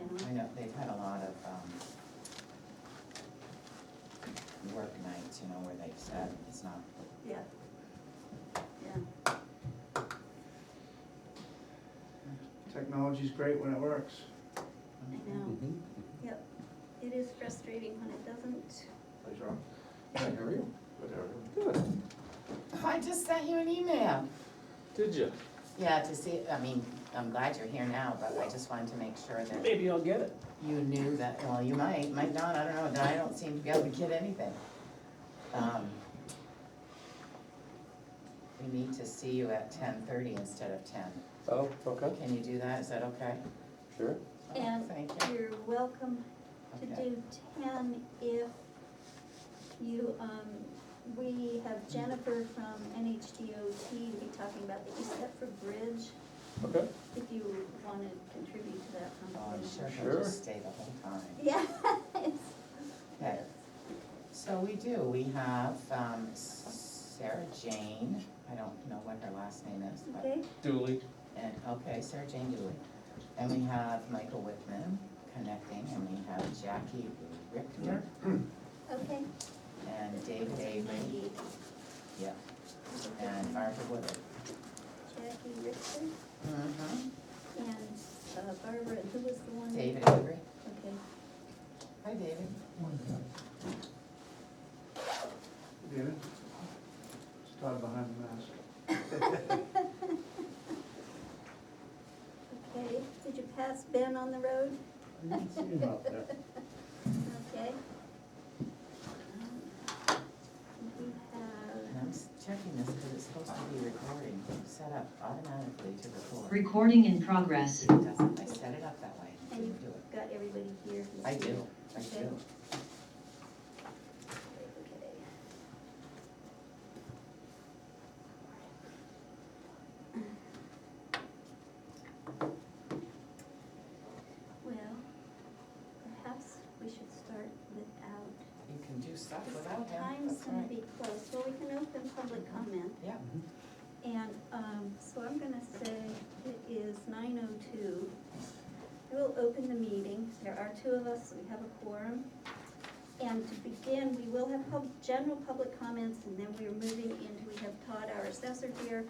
town. I know, they've had a lot of, work nights, where they've said it's not. Yeah. Yeah. Technology's great when it works. I know. Mhm. Yep. It is frustrating when it doesn't. Pleasure. Hi, how are you? Good. I just sent you an email. Did you? Yeah, to see, I'm glad you're here now, but I just wanted to make sure that Maybe I'll get it. you knew that, well, you might not, I don't know, that I don't seem to be able to get anything. We need to see you at 10:30 instead of 10. Oh, okay, Can you do that? Is that okay? sure. Oh, And thank you. you're welcome to Okay. do 10 if you, we have Jennifer from NHDOT to be talking about the East Thetford Bridge, Okay. if you want to contribute to that Oh, I'm sure conversation. he'll Sure. just stay the whole time. Yeah. Okay. So we do, we have Sarah Jane, I don't know what her last name is, but, Okay, Dooley. and, okay, Sarah Jane Dooley. And we have Michael Whitman connecting, and we have Jackie Richter okay. and David Avery, Maybe yeah, and Barbara Woodard. Jackie Richter Mm-hmm. and Barbara, who was the one? David Avery. Okay. Hi, David. David? Just hide behind the mask. Okay, did you pass Ben on the road? I didn't see him out there. Okay. We And have, I'm checking this because it's supposed to be recording, set up automatically to record. Recording in progress. It doesn't, I set it up that way, it and didn't do you've it. got everybody here. who's I here. do, I Okay. do. Okay. Well, perhaps we should start without, You can do stuff without him, time's that's gonna right. be close, well, we can open public comment. Yeah, And, so I'm gonna say it is 9:02. I will open the meeting. There are two of us, we have a quorum. And to begin, we will have general public comments, and then we are moving into, we have Todd, our assessor here,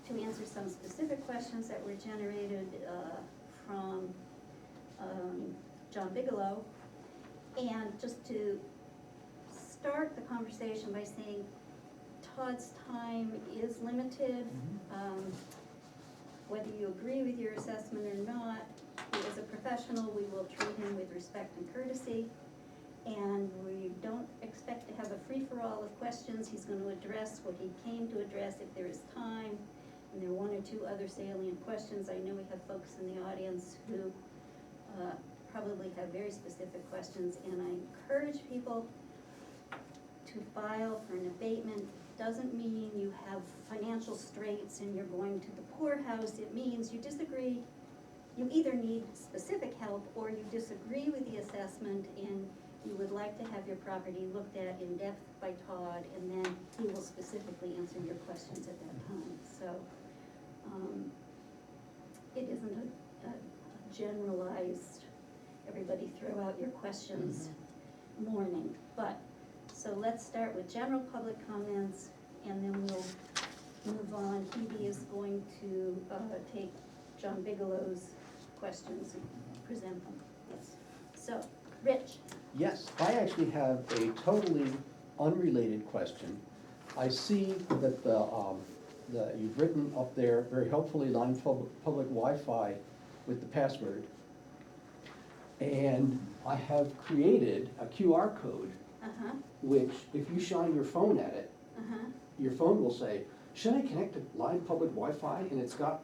to answer some specific questions that were generated, from, John Bigelow. And just to start the conversation by saying, Todd's time is limited. Whether you agree with your assessment or not, as a professional, we will treat him with respect and courtesy. And we don't expect to have a free-for-all of questions. He's gonna address what he came to address if there is time. And there are one or two other salient questions. I know we have folks in the audience who probably have very specific questions. And I encourage people to file for an abatement. Doesn't mean you have financial straits and you're going to the poorhouse. It means you disagree, you either need specific help or you disagree with the assessment and you would like to have your property looked at in depth by Todd, and then he will specifically answer your questions at that time. So, it isn't a generalized, everybody throw out your questions morning, but so let's start with general public comments, and then we'll move on. Hebe is going to take John Bigelow's questions and present them. Yes. So, Rich. Yes, I actually have a totally unrelated question. I see that you've written up there very helpfully Lyme public Wi-Fi with the password. And I have created a QR code Uh-huh, which, if you shine your phone at it, uh-huh. your phone will say, should I connect to Lyme public Wi-Fi? And it's got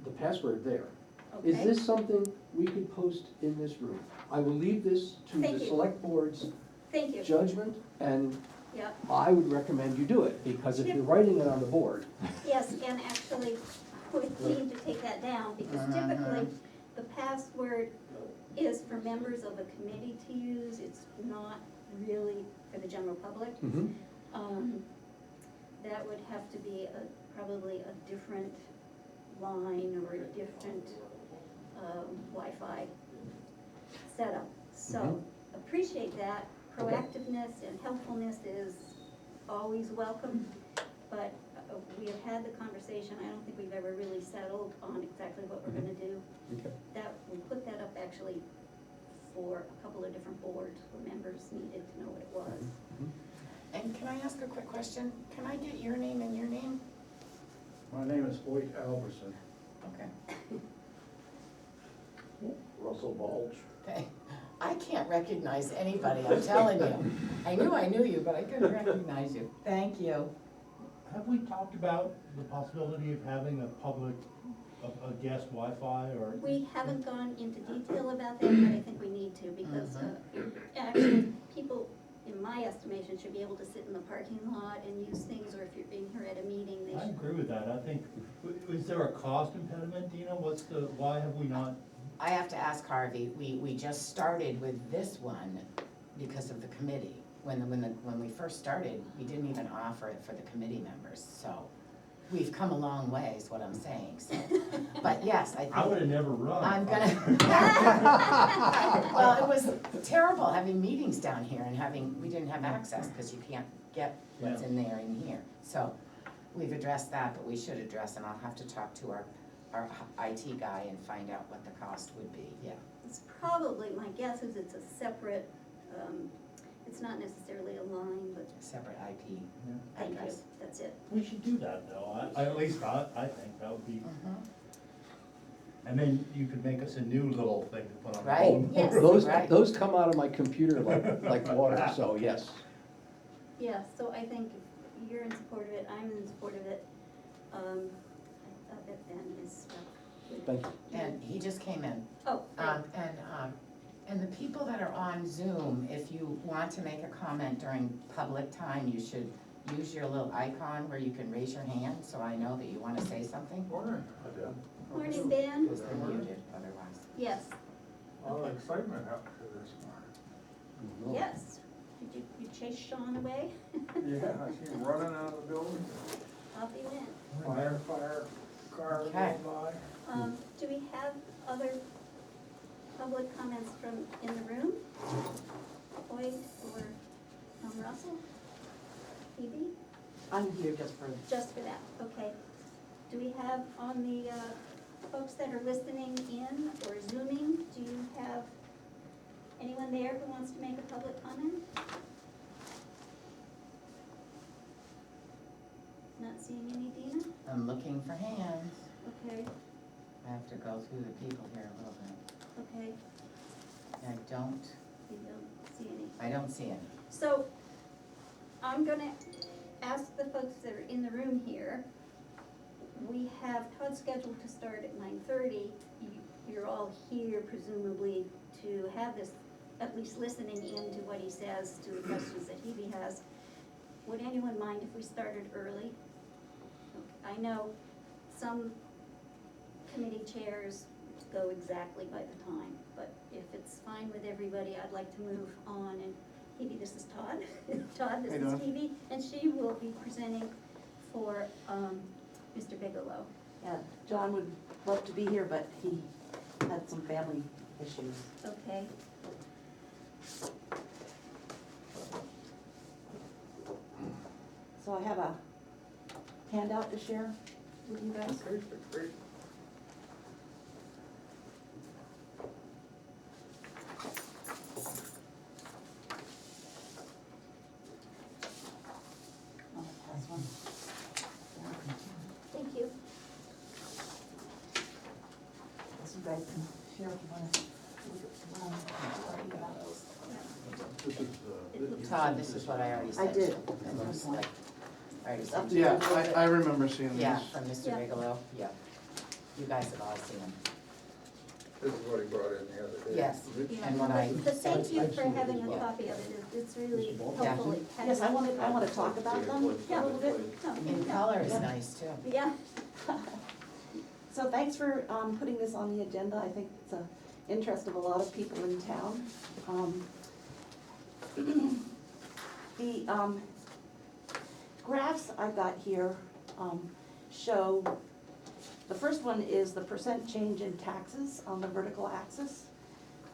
the password there. Is Okay. this something we could post in this room? I will leave this to Thank the you. select board's Thank you. judgment, and Yeah, I would recommend you do it, because if Yep. you're writing it on the board, yes, and actually, we need to take that down, because typically, the password is for members of a committee to use, it's not really for the general public. That would have to be probably a different line or a different Wi-Fi. setup. So Mhm. appreciate that. Okay. Proactiveness and helpfulness is always welcome, but we have had the conversation. I don't think we've ever really settled on exactly what we're Mhm. gonna do. Okay. That, we put that up actually for a couple of different boards where members needed to know what it was. Mhm. And can I ask a quick question? Can I get your name and your name? My name is Hoyt Alverson. Okay. Russell Bulge. Okay. I can't recognize anybody, I'm telling you. I knew you, but I couldn't recognize you. Thank you. Have we talked about the possibility of having a public, a guest Wi-Fi or? We haven't gone into detail about that, but I think we need to, because actually, people, in my estimation, should be able to sit in the parking lot and use things, or if you're being here at a meeting, they I should. agree with that. I think, is there a cost impediment, Dina? Why have we not? I have to ask Harvey, we just started with this one because of the committee. When we first started, we didn't even offer it for the committee members, so we've come a long way, is what I'm saying, so. But yes, I think. I would have never run. I'm gonna. Well, it was terrible having meetings down here and we didn't have access, because you can't get what's Yeah. in there in here. So we've addressed that, but we should address, and I'll have to talk to our IT guy and find out what the cost would be, yeah. It's probably, my guess is it's a separate, it's not necessarily a line, but Separate IP thank you, address. that's it. We should do that though. At least I think that would be, Mhm. and then you could make us a new little thing to put on the Right. phone. Yes. Right. Those come out of my computer like water, so yes. Yeah, so I think if you're in support of it, I'm in support of it. I thought that Ben is stuff. Thank you. And he just came in. Oh, great. And the people that are on Zoom, if you want to make a comment during public time, you should use your little icon where you can raise your hand, so I know that you wanna say something. Morning. Morning, Ben. Because they're muted otherwise. Yes, A lot of Okay. excitement out there this morning. yes. Did you chase Sean away? Yeah, I see him running out of the building. Off he went. Fire car Okay. going by. Do we have other public comments from in the room? Boyd or Russell? Phoebe? I'm here just for, Just for that, okay. Do we have on the folks that are listening in or Zooming, do you have anyone there who wants to make a public comment? Not seeing any, Dina? I'm looking for hands. Okay, I have to go through the people here a little bit. okay, I don't you don't see any. see any. So, I'm gonna ask the folks that are in the room here. We have Todd scheduled to start at 9:30. You're all here presumably to have this, at least listening in to what he says, to the questions that Hebe has. Would anyone mind if we started early? I know some committee chairs go exactly by the time, but if it's fine with everybody, I'd like to move on. And Hebe, this is Todd. Todd, this Hey, is Dawn. Hebe, and she will be presenting for Mr. Bigelow. yeah, John would love to be here, but he had some family issues. Okay. So I have a handout to share with you guys. Great. I'll pass one. Thank you. So you guys can share if you wanna look at one. Todd, this is what I already I said. did. It looks like, I already It's up sent to you. you. Yeah, I remember seeing this. Yeah, from Mr. Yeah. Bigelow, yeah. You guys have all seen him. This is what he brought in the other day. Yes, Yeah, and what I but thank you for I've having a Yeah. copy of it. It's really Yeah. helpful. Yes, I wanna talk about them a little bit. in color is nice too. Yeah, So thanks for putting this on the agenda. I think it's a interest of a lot of people in town. The graphs I've got here show, the first one is the percent change in taxes on the vertical axis.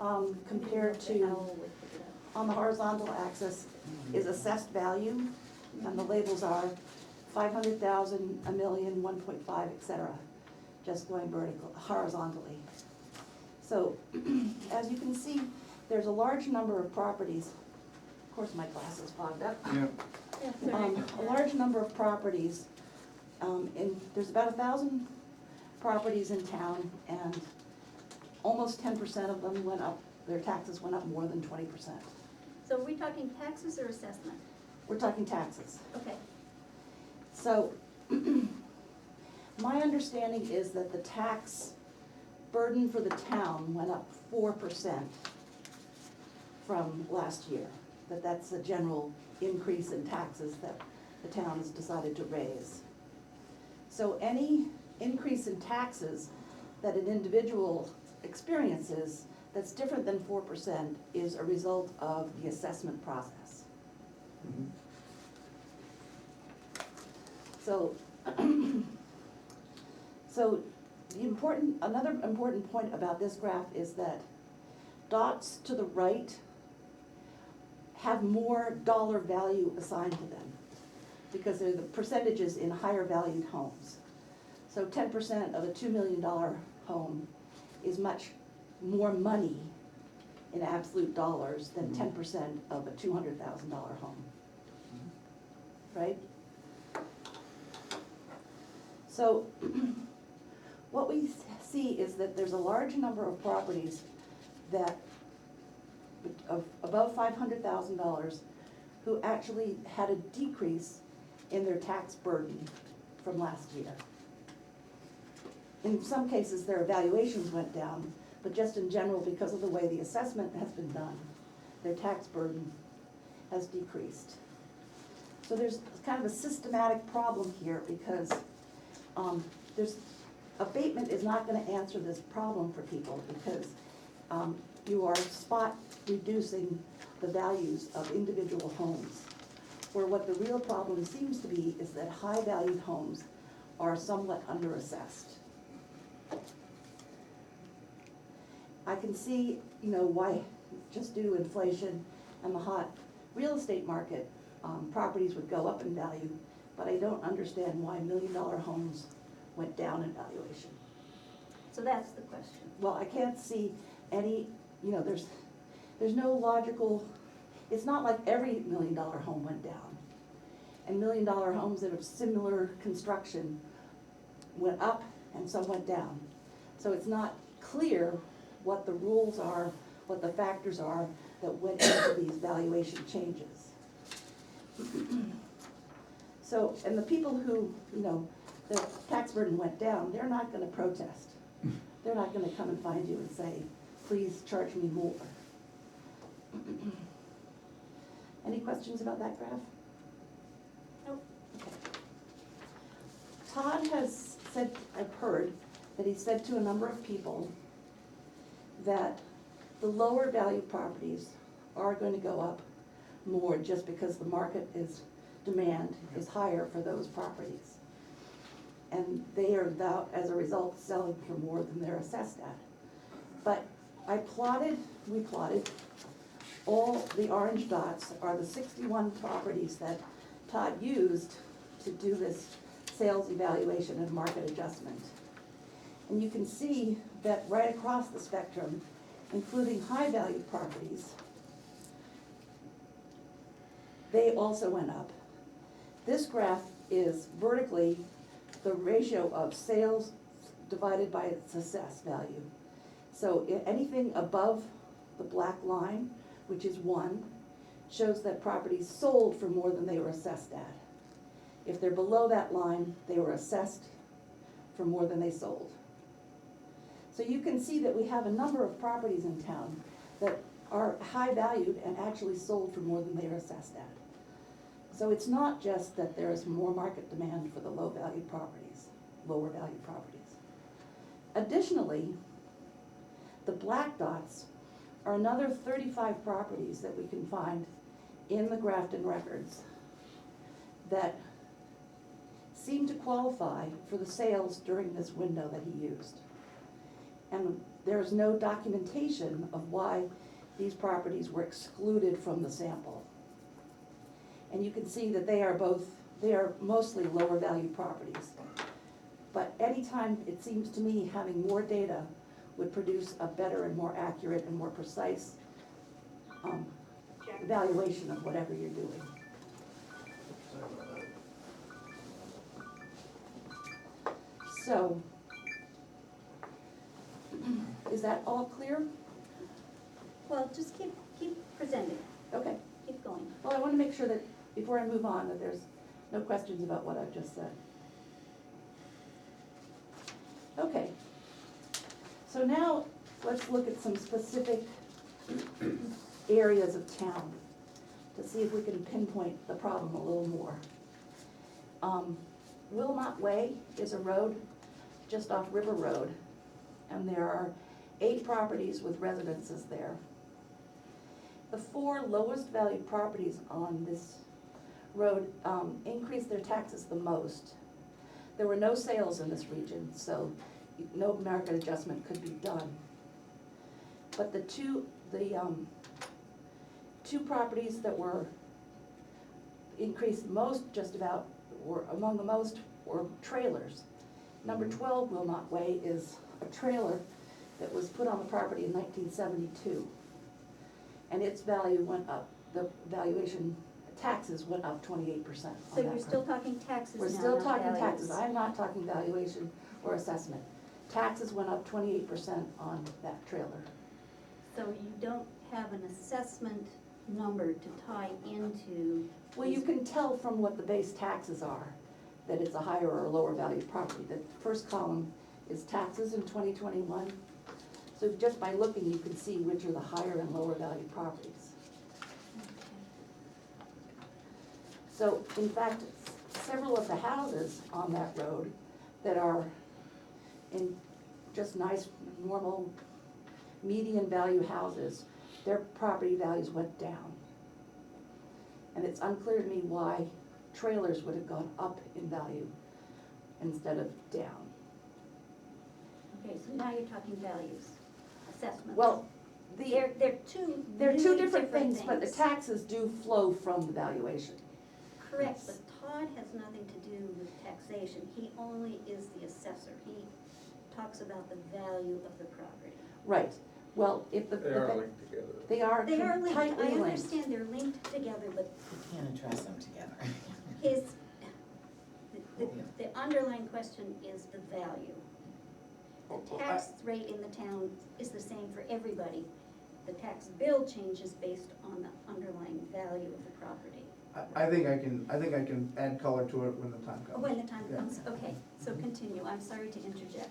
compared to, Owl with the- on the horizontal axis is assessed value, and the labels are 500,000, a million, 1.5, et cetera, just going vertical, horizontally. So, as you can see, there's a large number of properties, of course my glasses fogged up. Yeah, Yeah, sorry. A large number of properties, there's about 1,000 properties in town, and almost 10% of them went up, their taxes went up more than 20%. So are we talking taxes or assessment? We're talking taxes. Okay, So, my understanding is that the tax burden for the town went up 4% from last year. That's a general increase in taxes that the town has decided to raise. So any increase in taxes that an individual experiences that's different than 4% is a result of the assessment process. So, so another important point about this graph is that dots to the right have more dollar value assigned to them because they're the percentages in higher valued homes. So 10% of a $2 million home is much more money in absolute dollars than 10% of a $200,000 home. Right? So what we see is that there's a large number of properties that of above $500,000 who actually had a decrease in their tax burden from last year. In some cases, their valuations went down, but just in general, because of the way the assessment has been done, their tax burden has decreased. So there's kind of a systematic problem here because abatement is not gonna answer this problem for people because you are spot reducing the values of individual homes. Where what the real problem seems to be is that high valued homes are somewhat underassessed. I can see, why, just due to inflation and the hot real estate market, properties would go up in value, but I don't understand why $1 million homes went down in valuation. so that's the question. Well, I can't see any, there's no logical, it's not like every $1 million home went down. And $1 million homes that have similar construction went up and some went down. So it's not clear what the rules are, what the factors are that went into these valuation changes. So, and the people who, the tax burden went down, they're not gonna protest. They're not gonna come and find you and say, please charge me more. Any questions about that graph? Nope. Okay. Todd has said, I've heard, that he said to a number of people that the lower value properties are going to go up more just because the demand is higher for those properties. And they are about, as a result, selling for more than they're assessed at. But we plotted, all the orange dots are the 61 properties that Todd used to do this sales evaluation and market adjustment. And you can see that right across the spectrum, including high value properties, they also went up. This graph is vertically the ratio of sales divided by its assessed value. So anything above the black line, which is 1, shows that properties sold for more than they were assessed at. If they're below that line, they were assessed for more than they sold. So you can see that we have a number of properties in town that are high valued and actually sold for more than they were assessed at. So it's not just that there is more market demand for the lower value properties. Additionally, the black dots are another 35 properties that we can find in the Grafton records that seem to qualify for the sales during this window that he used. And there's no documentation of why these properties were excluded from the sample. And you can see that they are mostly lower value properties. But anytime, it seems to me, having more data would produce a better and more accurate and more precise evaluation of whatever you're doing. So, is that all clear? Well, just keep presenting, Okay. keep going. Well, I want to make sure that, before I move on, that there's no questions about what I've just said. Okay. So now, let's look at some specific areas of town to see if we can pinpoint the problem a little more. Wilmot Way is a road just off River Road, and there are 8 properties with residences there. The 4 lowest valued properties on this road increased their taxes the most. There were no sales in this region, so no market adjustment could be done. But the two properties that were increased most, just about, were among the most, were trailers. Number 12 Wilmot Way is a trailer that was put on the property in 1972. And its value went up, the valuation, taxes went up 28% on So that you're still property. talking taxes now, We're still not talking values. taxes, I'm not talking valuation or assessment. Taxes went up 28% on that trailer. So you don't have an assessment number to tie into. Well, you can tell from what the base taxes are, that it's a higher or lower valued property. The first column is taxes in 2021. So just by looking, you can see which are the higher and lower valued properties. So in fact, several of the houses on that road that are in just nice, normal, median value houses, their property values went down. And it's unclear to me why trailers would have gone up in value instead of down. Okay, so now you're talking values, assessments. Well, They're two they're two really different things, but the things. taxes do flow from the valuation. Correct, but Todd has nothing to do with taxation, he only is the assessor, he talks about the value of the property. Right, well, if the. They are linked together. They are They are linked, tightly I linked. understand they're linked together, but You can't address them together. his, the underlying question is the value. The tax rate in the town is the same for everybody. The tax bill changes based on the underlying value of the property. I think I can add color to it when the time comes. When the time Yeah. comes, okay, so continue, I'm sorry to interject.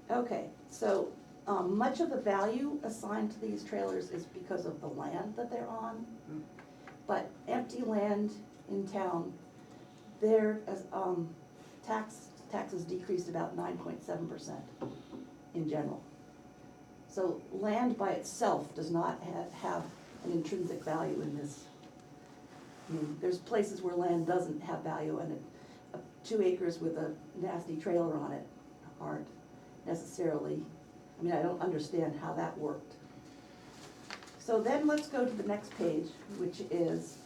Okay, so, much of the value assigned to these trailers is because of the land that they're on. Mm. But empty land in town, their, taxes decreased about 9.7% in general. So land by itself does not have an intrinsic value in this. I mean, there's places where land doesn't have value, and 2 acres with a nasty trailer on it aren't necessarily, I mean, I don't understand how that worked. So then let's go to the next page, which is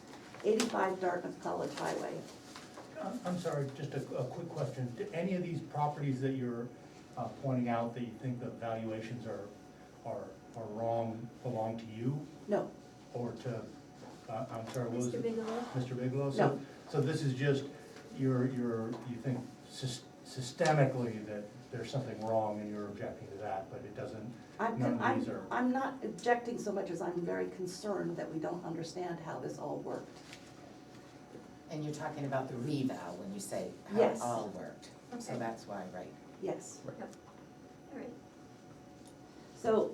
85 Dartmouth College Highway. I'm sorry, just a quick question. Do any of these properties that you're pointing out that you think the valuations are wrong belong to you No, or to, I'm sorry, what was Mr. it? Bigelow? Mr. Bigelow? No. So this is just, you think systemically that there's something wrong and you're objecting to that, but it doesn't, none of these are. I'm not objecting so much as I'm very concerned that we don't understand how this all worked. And you're talking about the reval when you say how it Yes. all worked. So Okay. that's why, right? Yes. Yep. All right, So,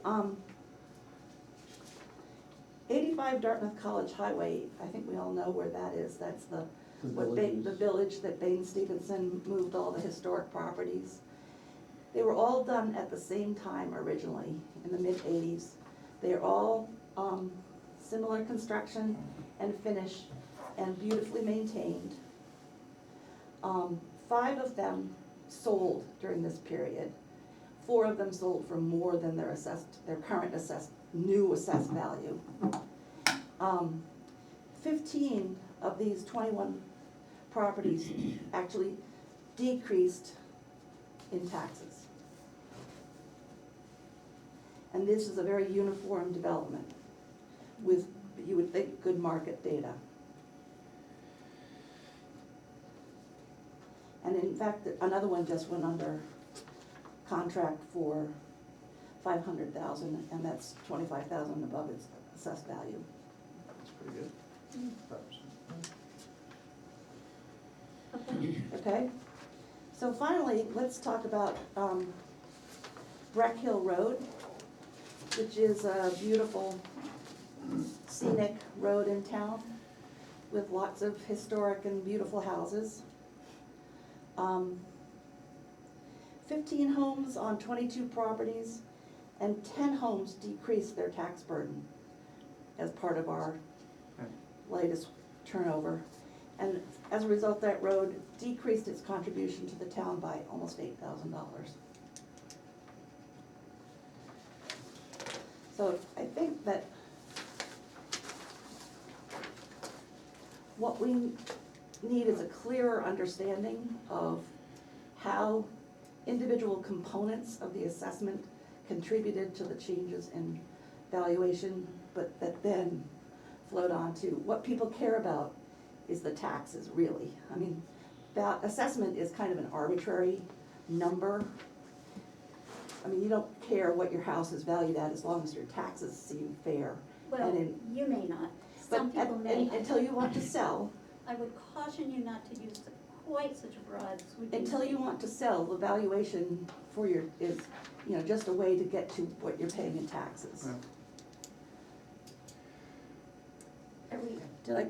85 Dartmouth College Highway, I think we all know where that is. That's the village that Bain Stevenson moved all the historic properties. They were all done at the same time originally, in the mid-80s. They're all similar construction and finish and beautifully maintained. 5 of them sold during this period. 4 of them sold for more than their current new assessed value. 15 of these 21 properties actually decreased in taxes. And this is a very uniform development with, you would think, good market data. And in fact, another one just went under contract for 500,000, and that's 25,000 above its assessed value. That's pretty good. Okay. Okay? So finally, let's talk about Brackhill Road, which is a beautiful scenic road in town with lots of historic and beautiful houses. 15 homes on 22 properties, and 10 homes decreased their tax burden as part of our latest turnover. And as a result, that road decreased its contribution to the town by almost $8,000. So I think that what we need is a clearer understanding of how individual components of the assessment contributed to the changes in valuation, but that then flowed on to what people care about is the taxes, really. I mean, that assessment is kind of an arbitrary number. I mean, you don't care what your house is valued at as long as your taxes seem fair. Well, And in- you may not, But some people may. until you want to sell, I would caution you not to use quite such a broad sweeping. until you want to sell, the valuation for your, is, you know, just a way to get to what you're paying in taxes. Are we Did I,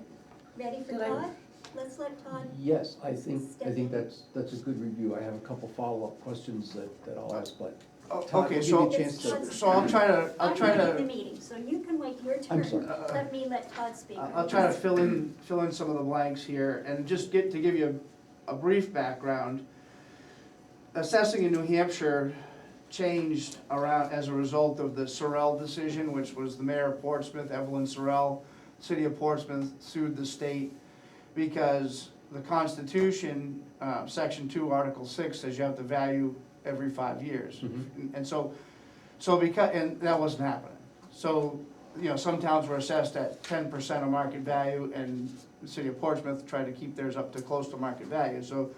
ready for Did I- Todd? Let's let Todd, Yes, I think Step in. that's a good review. I have a couple follow-up questions that I'll ask, but Oh, Todd, okay, we'll so, give you a chance to. Let's- so I'll try to, I'm running the meeting, so you can wait your turn. sorry. Let me let Todd speak. I'll try to fill in some of the blanks here, and just to give you a brief background. Assessing in New Hampshire changed around as a result of the Sorrell decision, which was the mayor of Portsmouth, Evelyn Sorrell. City of Portsmouth sued the state because the Constitution, Section 2, Article 6, says you have to value every 5 years. Mhm. And so because, and that wasn't happening. So, you know, some towns were assessed at 10% of market value, and the city of Portsmouth tried to keep theirs up to close to market value. So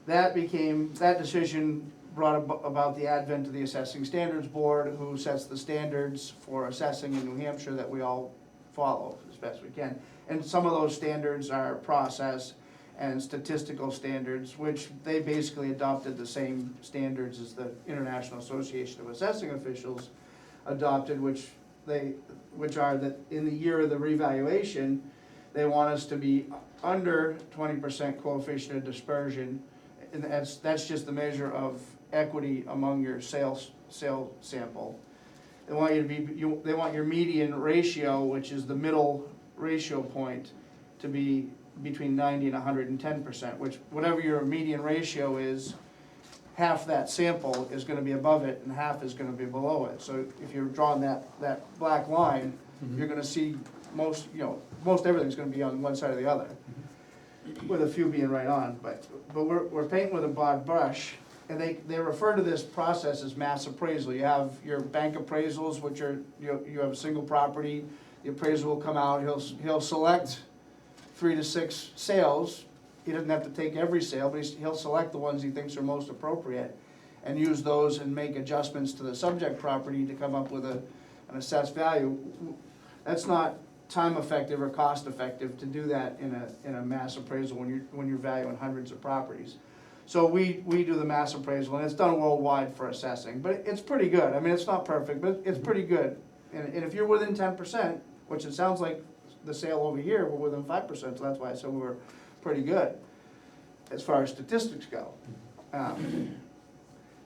that decision brought about the advent of the Assessing Standards Board, who sets the standards for assessing in New Hampshire that we all follow as best we can. And some of those standards are process and statistical standards, which they basically adopted the same standards as the International Association of Assessing Officials adopted, which are that in the year of the revaluation, they want us to be under 20% coefficient of dispersion, and that's just the measure of equity among your sale sample. They want you to be, they want your median ratio, which is the middle ratio point, to be between 90 and 110%, which whatever your median ratio is, half that sample is gonna be above it and half is gonna be below it. So if you're drawing that black line, you're gonna see most everything's gonna be on one side or the other, with a few being right on. But we're painting with a broad brush, and they refer to this process as mass appraisal. You have your bank appraisals, which are, you have a single property, the appraiser will come out, he'll select 3 to 6 sales. He doesn't have to take every sale, but he'll select the ones he thinks are most appropriate and use those and make adjustments to the subject property to come up with an assessed value. That's not time effective or cost effective to do that in a mass appraisal when you're valuing hundreds of properties. So we do the mass appraisal, and it's done worldwide for assessing, but it's pretty good. I mean, it's not perfect, but it's pretty good. And if you're within 10%, which it sounds like the sale over here, we're within 5%, so that's why I said we were pretty good as far as statistics go.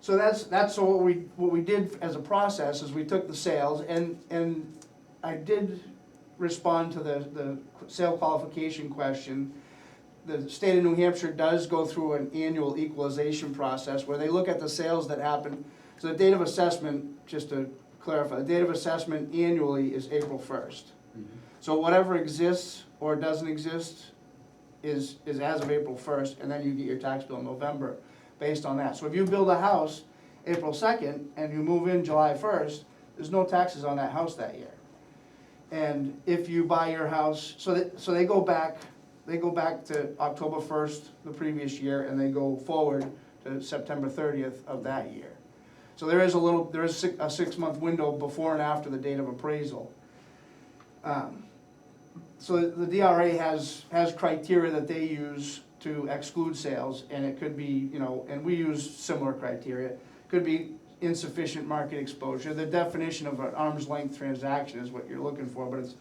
So that's what we did as a process is we took the sales, and I did respond to the sale qualification question. The state of New Hampshire does go through an annual equalization process where they look at the sales that happen So the date of assessment, just to clarify, the date of assessment annually is April 1st. So whatever exists or doesn't exist is as of April 1st, and then you get your tax bill in November based on that. So if you build a house April 2nd and you move in July 1st, there's no taxes on that house that year. And if you buy your house, so they go back to October 1st the previous year, and they go forward to September 30th of that year. So there is a 6-month window before and after the date of appraisal. So the DRA has criteria that they use to exclude sales, and it could be, and we use similar criteria. Could be insufficient market exposure. The definition of an arm's length transaction is what you're looking for, but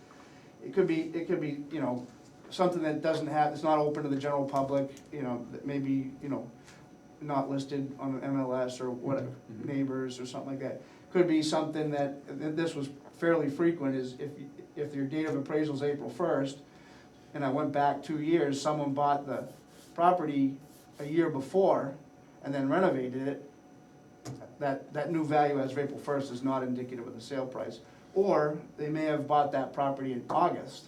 it could be, something that doesn't have, it's not open to the general public, that maybe, not listed on MLS or whatever, neighbors or something like that. Could be something that, this was fairly frequent, is if your date of appraisal is April 1st, and I went back 2 years, someone bought the property a year before and then renovated it, that new value as of April 1st is not indicative of the sale price. Or they may have bought that property in August,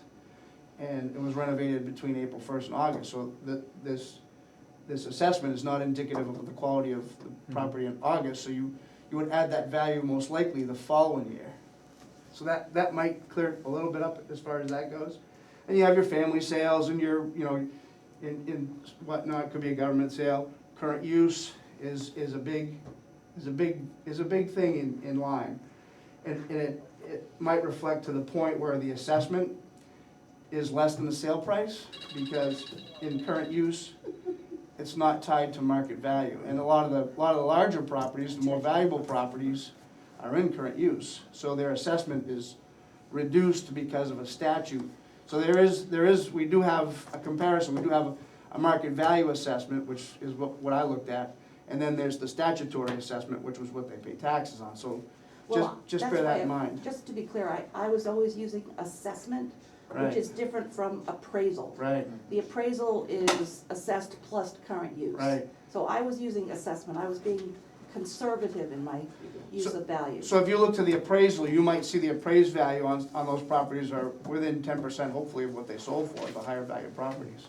and it was renovated between April 1st and August, so this assessment is not indicative of the quality of the property in August, so you would add that value most likely the following year. So that might clear a little bit up as far as that goes. And you have your family sales and your, in whatnot, could be a government sale. Current use is a big thing in Lyme. And it might reflect to the point where the assessment is less than the sale price, because in current use, it's not tied to market value. And a lot of the larger properties, the more valuable properties, are in current use. So their assessment is reduced because of a statute. So we do have a comparison. We do have a market value assessment, which is what I looked at. And then there's the statutory assessment, which was what they pay taxes on. So just bear that in mind. Just to be clear, I was always using assessment, Right. which is different from appraisal. Right, The appraisal is assessed plus current use. right. So I was using assessment, I was being conservative in my use of value. So if you look to the appraisal, you might see the appraised value on those properties are within 10% hopefully of what they sold for, the higher value properties.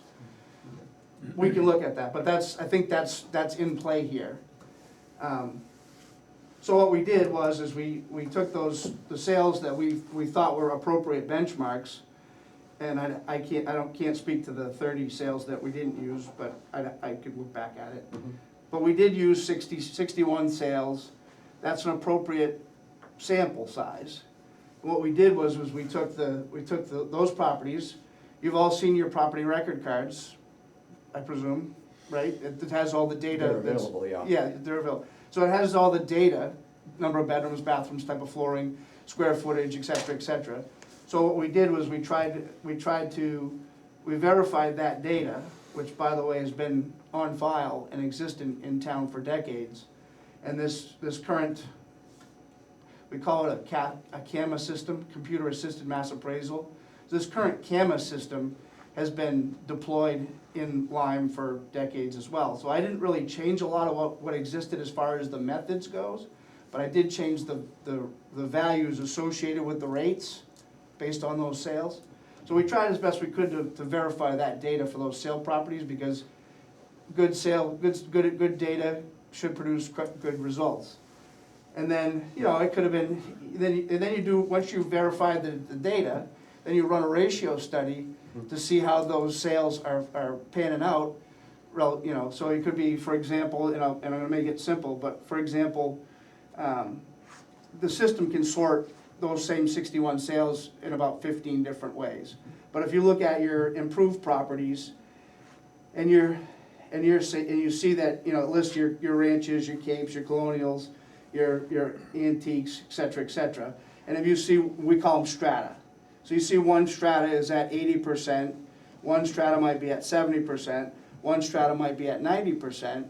We can look at that, but I think that's in play here. So what we did was we took the sales that we thought were appropriate benchmarks, and I can't speak to the 30 sales that we didn't use, but I could look back at it. But we did use 61 sales. That's an appropriate sample size. What we did was we took those properties. You've all seen your property record cards, I presume, right? It has all the data. They're available, yeah. Yeah, they're available. So it has all the data, number of bedrooms, bathrooms, type of flooring, square footage, et cetera, et cetera. So what we did was we verified that data, which by the way has been on file and existent in town for decades. And this current, we call it a CAMA system, Computer Assisted Mass Appraisal. This current CAMA system has been deployed in Lyme for decades as well. So I didn't really change a lot of what existed as far as the methods goes, but I did change the values associated with the rates based on those sales. So we tried as best we could to verify that data for those sale properties, because good data should produce good results. And then, it could have been, then you do, once you verify the data, then you run a ratio study to see how those sales are panning out. So it could be, for example, and I'm gonna make it simple, but for example, the system can sort those same 61 sales in about 15 different ways. But if you look at your improved properties, and you see that, it lists your ranches, your capes, your colonials, your antiques, et cetera, et cetera. And if you see, we call them strata. So you see one strata is at 80%, one strata might be at 70%, one strata might be at 90%,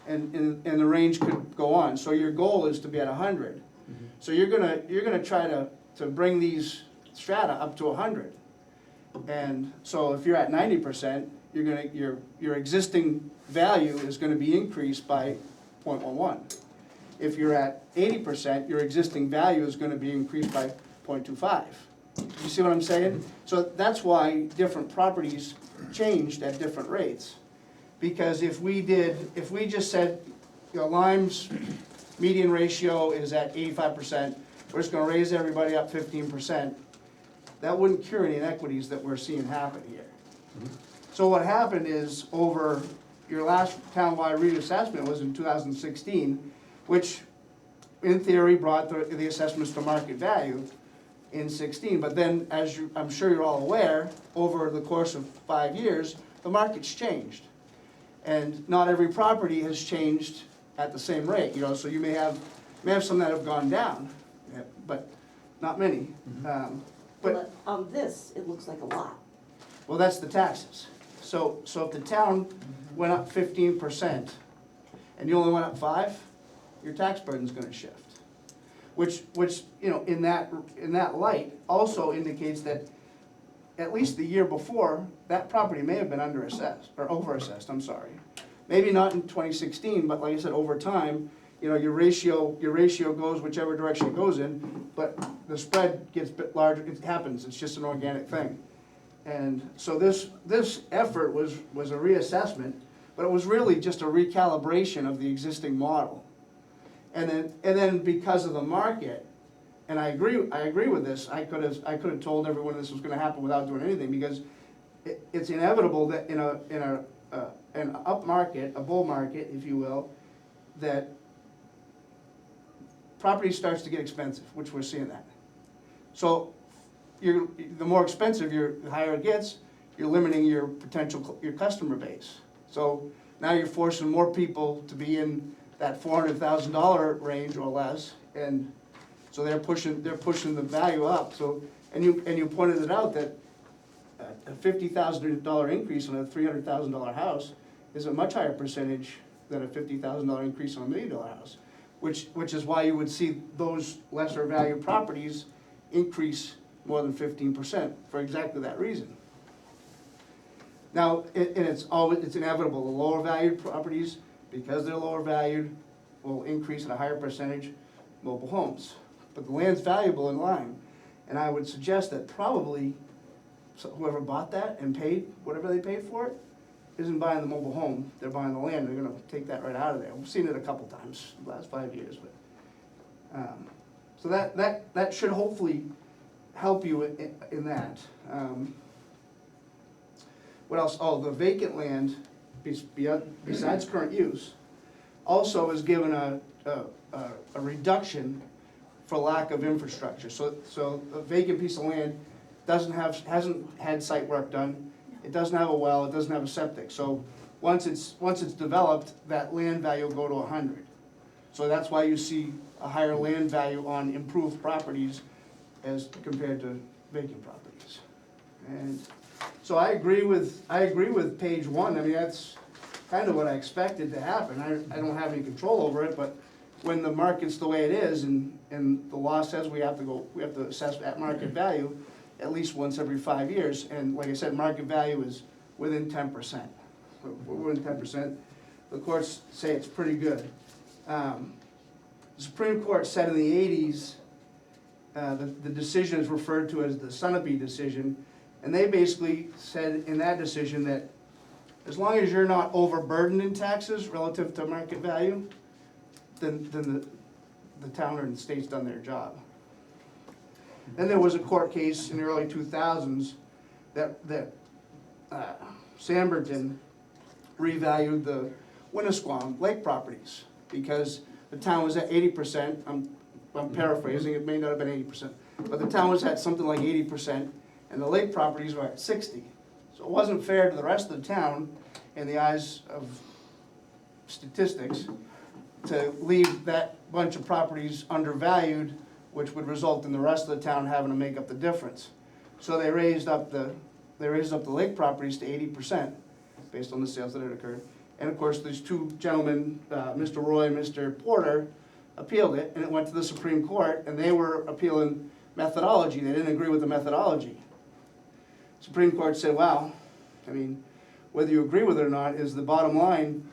and the range could go on. So your goal is to be at 100. So you're gonna try to bring these strata up to 100. And so if you're at 90%, your existing value is gonna be increased by 0.11. if you're at 80%, your existing value is gonna be increased by 0.25. You see what I'm saying? So that's why different properties changed at different rates. Because if we just said, you know, Lyme's median ratio is at 85%, we're just gonna raise everybody up 15%, that wouldn't cure any inequities that we're seeing happen here. So what happened is, over your last townwide reassessment was in 2016, which in theory brought the assessments to market value in 16, but then, as I'm sure you're all aware, over the course of 5 years, the market's changed. And not every property has changed at the same rate, you know, so you may have some that have gone down, yeah, but not many. But on this, it looks like a lot. Well, that's the taxes. So if the town went up 15% and you only went up 5, your tax burden's gonna shift. Which, you know, in that light, also indicates that at least the year before, that property may have been under-assessed, or over-assessed, I'm sorry. Maybe not in 2016, but like I said, over time, you know, your ratio goes whichever direction it goes in, but the spread gets a bit larger, it happens, it's just an organic thing. And so this effort was a reassessment, but it was really just a recalibration of the existing model. And then because of the market, and I agree with this, I could have told everyone this was gonna happen without doing anything, because it's inevitable that in an up market, a bull market, if you will, that property starts to get expensive, which we're seeing that. So the more expensive, the higher it gets, you're limiting your your customer base. So now you're forcing more people to be in that $400,000 range or less, and so they're pushing the value up. So and you pointed it out that a $50,000 increase on a $300,000 house is a much higher percentage than a $50,000 increase on a $1 million house, which is why you would see those lesser value properties increase more than 15% for exactly that reason. Now, and it's inevitable, the lower valued properties, because they're lower valued, will increase at a higher percentage mobile homes. But the land's valuable in Lyme, and I would suggest that probably whoever bought that and paid whatever they paid for it isn't buying the mobile home, they're buying the land, they're gonna take that right out of there. We've seen it a couple times in the last 5 years, but, so that should hopefully help you in that. What else? Oh, the vacant land, besides current use, also is given a reduction for lack of infrastructure. So a vacant piece of land hasn't had site work done, it doesn't have a well, it doesn't have a septic. So once it's developed, that land value will go to 100. So that's why you see a higher land value on improved properties as compared to vacant properties. And so I agree with page 1. I mean, that's kind of what I expected to happen. I don't have any control over it, but when the market's the way it is, and the law says we have to assess at market value at least once every 5 years, and like I said, market value is within 10%. We're within 10%. The courts say it's pretty good. The Supreme Court said in the 80s, the decision is referred to as the Sunapee decision, and they basically said in that decision that as long as you're not overburdened in taxes relative to market value, then the town or the state's done their job. Then there was a court case in the early 2000s that Samberton revalued the Winnisquam lake properties because the town was at 80%. I'm paraphrasing, it may not have been 80%, but the town was at something like 80%, and the lake properties were at 60. So it wasn't fair to the rest of the town, in the eyes of statistics, to leave that bunch of properties undervalued, which would result in the rest of the town having to make up the difference. So they raised up the lake properties to 80% based on the sales that had occurred. And of course, these two gentlemen, Mr. Roy and Mr. Porter, appealed it, and it went to the Supreme Court, and they were appealing methodology. They didn't agree with the methodology. Supreme Court said, well, I mean, whether you agree with it or not, is the bottom line,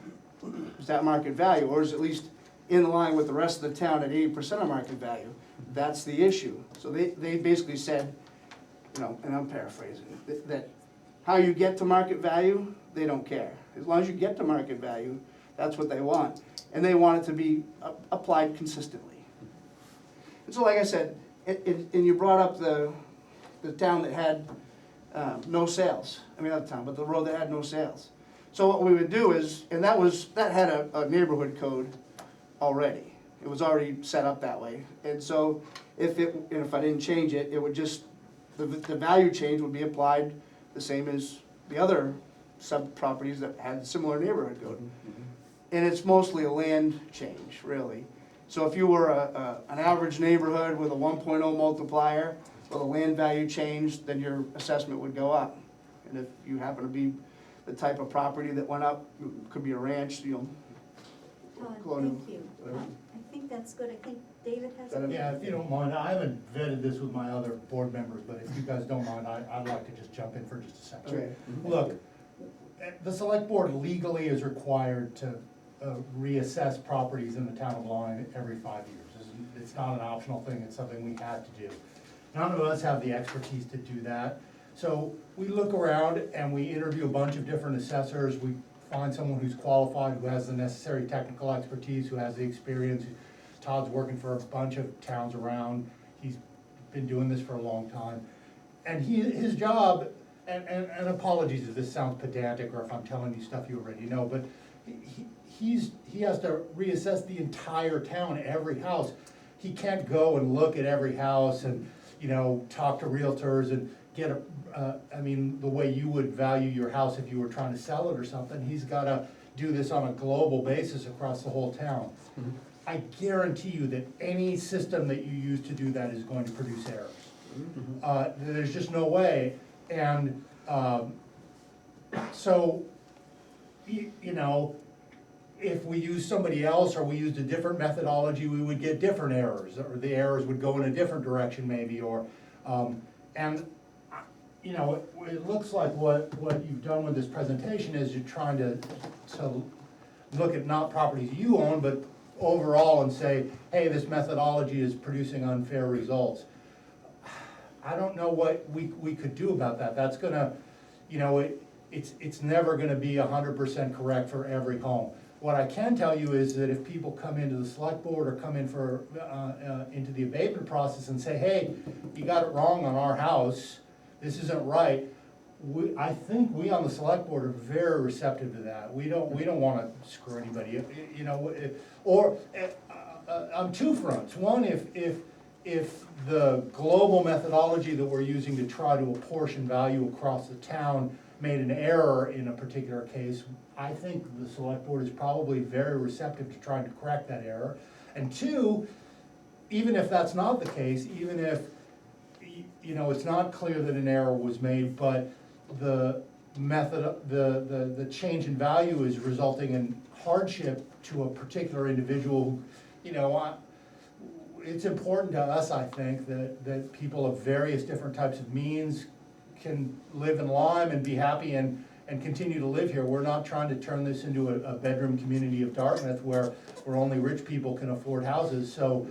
is that market value, or is at least in line with the rest of the town at 80% of market value. That's the issue. So they basically said, you know, and I'm paraphrasing, that how you get to market value, they don't care. As long as you get to market value, that's what they want. And they want it to be applied consistently. And so like I said, and you brought up the town that had no sales. I mean, not the town, but the road that had no sales. So what we would do is, and that had a neighborhood code already. It was already set up that way. And so if I didn't change it, it would just, the value change would be applied the same as the other sub-properties that had similar neighborhood code. And it's mostly a land change, really. So if you were an average neighborhood with a 1.0 multiplier, well, the land value changed, then your assessment would go up. And if you happen to be the type of property that went up, could be a ranch, you know. Thank you. I think that's good. I think David has. That- Yeah, if you don't mind, I haven't vetted this with my other board members, but if you guys don't mind, I'd like to just jump in for just a second. Okay. Look, the select board legally is required to reassess properties in the town of Lyme every 5 years. It's not an optional thing, it's something we have to do. None of us have the expertise to do that. So we look around and we interview a bunch of different assessors. We find someone who's qualified, who has the necessary technical expertise, who has the experience. Todd's working for a bunch of towns around. He's been doing this for a long time. And his job, and apologies if this sounds pedantic or if I'm telling you stuff you already know, but he has to reassess the entire town, every house. He can't go and look at every house and, you know, talk to realtors and get I mean, the way you would value your house if you were trying to sell it or something. He's gotta do this on a global basis across the whole town. I guarantee you that any system that you use to do that is going to produce errors. There's just no way. And so, you know, if we use somebody else or we used a different methodology, we would get different errors, or the errors would go in a different direction maybe, or, and, you know, it looks like what you've done with this presentation is you're trying to look at not properties you own, but overall and say, hey, this methodology is producing unfair results. I don't know what we could do about that. That's gonna, you know, it's never gonna be 100% correct for every home. What I can tell you is that if people come into the select board or come in for, into the abatement process and say, hey, you got it wrong on our house, this isn't right, I think we on the select board are very receptive to that. We don't wanna screw anybody, you know, or on two fronts. One, if the global methodology that we're using to try to apportion value across the town made an error in a particular case, I think the select board is probably very receptive to trying to correct that error. And two, even if that's not the case, even if, you know, it's not clear that an error was made, but the method, the change in value is resulting in hardship to a particular individual, you know, it's important to us, I think, that people of various different types of means can live in Lyme and be happy and continue to live here. We're not trying to turn this into a bedroom community of Dartmouth where only rich people can afford houses. So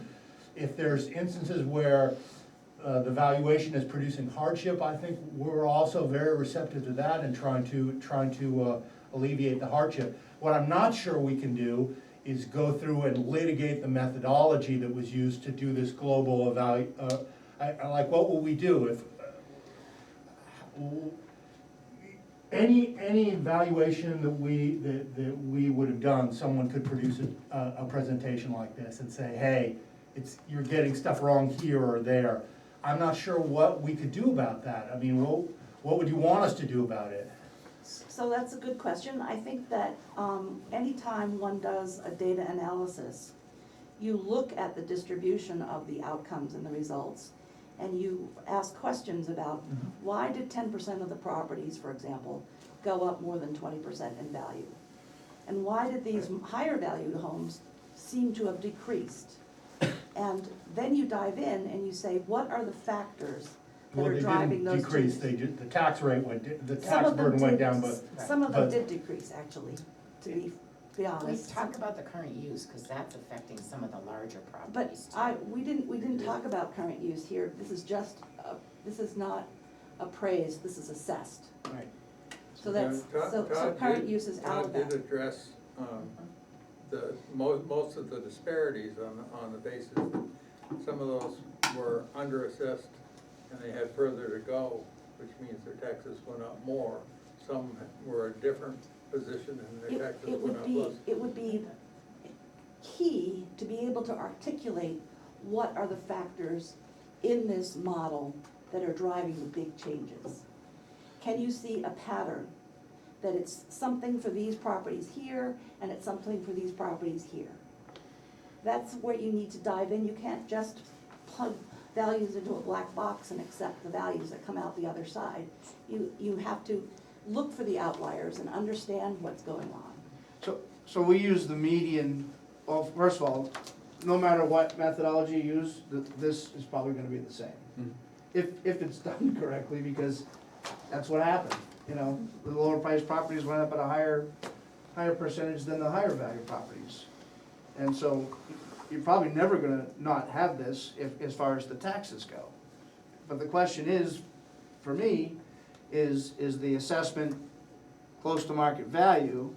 if there's instances where the valuation is producing hardship, I think we're also very receptive to that and trying to alleviate the hardship. What I'm not sure we can do is go through and litigate the methodology that was used to do this global like what will we do if any evaluation that we would have done, someone could produce a presentation like this and say, hey, you're getting stuff wrong here or there. I'm not sure what we could do about that. I mean, what would you want us to do about it? So that's a good question. I think that anytime one does a data analysis, you look at the distribution of the outcomes and the results, and you ask questions about why did 10% of the properties, for example, go up more than 20% in value? And why did these higher valued homes seem to have decreased? And then you dive in and you say, what are the factors that are driving those decrease, changes? the tax rate went, the Some tax of them burden went did- down, but. Some of them but- did decrease, actually, to be be We honest. talk about the current use, cause that's affecting some of the larger But properties too. we didn't talk about current use here, this is just, this is not appraised, this is assessed. Right. So that's, so Todd current did- use is out of Todd did that. address, most of the disparities on the basis that some of those were under-assessed and they had further to go, which means their taxes went up more. Some were a different position and their taxes It went would up be, less. it would be key to be able to articulate what are the factors in this model that are driving the big changes. Can you see a pattern, that it's something for these properties here, and it's something for these properties here? That's where you need to dive in, you can't just plug values into a black box and accept the values that come out the other side. You have to look for the outliers and understand what's going on. So we use the median, well, first of all, no matter what methodology you use, this is probably gonna be the same. Mhm. If it's done correctly, because that's what happened, you know, the lower priced properties went up at a higher percentage than the higher value properties. And so you're probably never gonna not have this as far as the taxes go. But the question is, for me, is the assessment close to market value?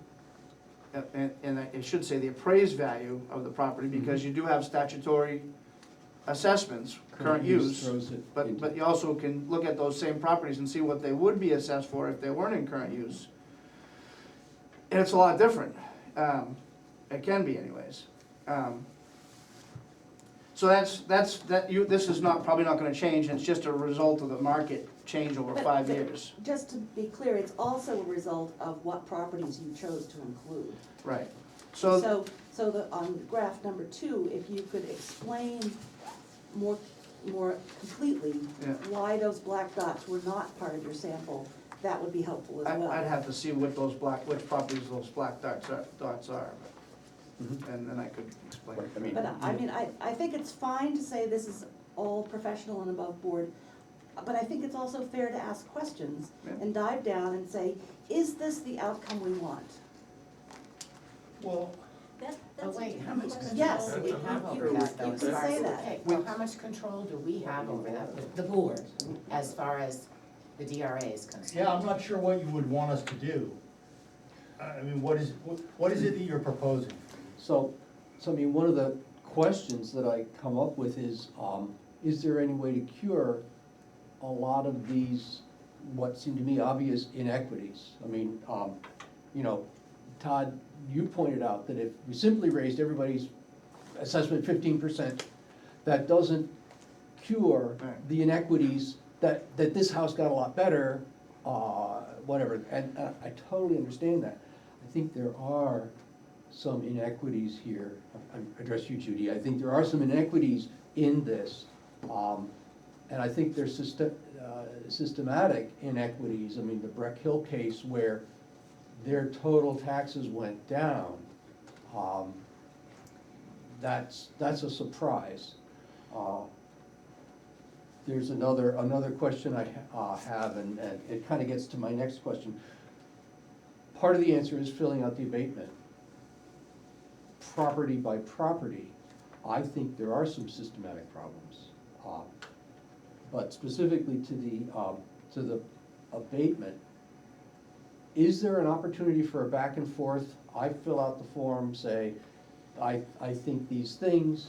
And I should say the appraised value of the property, because you do have statutory assessments, current use. throws it But into- you also can look at those same properties and see what they would be assessed for if they weren't in current use. And it's a lot different. It can be anyways. So this is probably not gonna change, it's just a result of the market change over But- 5 but years. Just to be clear, it's also a result of what properties you chose to include. Right. So on graph number 2, if you could explain more completely Yeah. why those black dots were not part of your sample, that would be helpful as well. I'd have to see which properties those black dots are, Mhm. and then I could explain. Right, I mean- But I think it's fine to say this is all professional and above board, but I think it's also fair to ask questions Yeah. and dive down and say, is this the outcome we want? Well, That's But a wait, different how much question. control Yes, do we you- have you over can- that though? you as can far say as- that. okay, well, how much control do we have over that, the board, as far as the DRA is concerned? yeah, I'm not sure what you would want us to do. I mean, what is it that you're proposing? So I mean, one of the questions that I come up with is there any way to cure a lot of these, what seem to me obvious inequities? I mean, you know, Todd, you pointed out that if we simply raised everybody's assessment 15%, that doesn't cure Right. the inequities that this house got a lot better, whatever, and I totally understand that. I think there are some inequities here. I address you, Judy. I think there are some inequities in this. And I think there's systematic inequities. I mean, the Brackhill case where their total taxes went down, that's a surprise. There's another question I have, and it kind of gets to my next question. Part of the answer is filling out the abatement. Property by property, I think there are some systematic problems. But specifically to the abatement, is there an opportunity for a back and forth? I fill out the form, say, I think these things,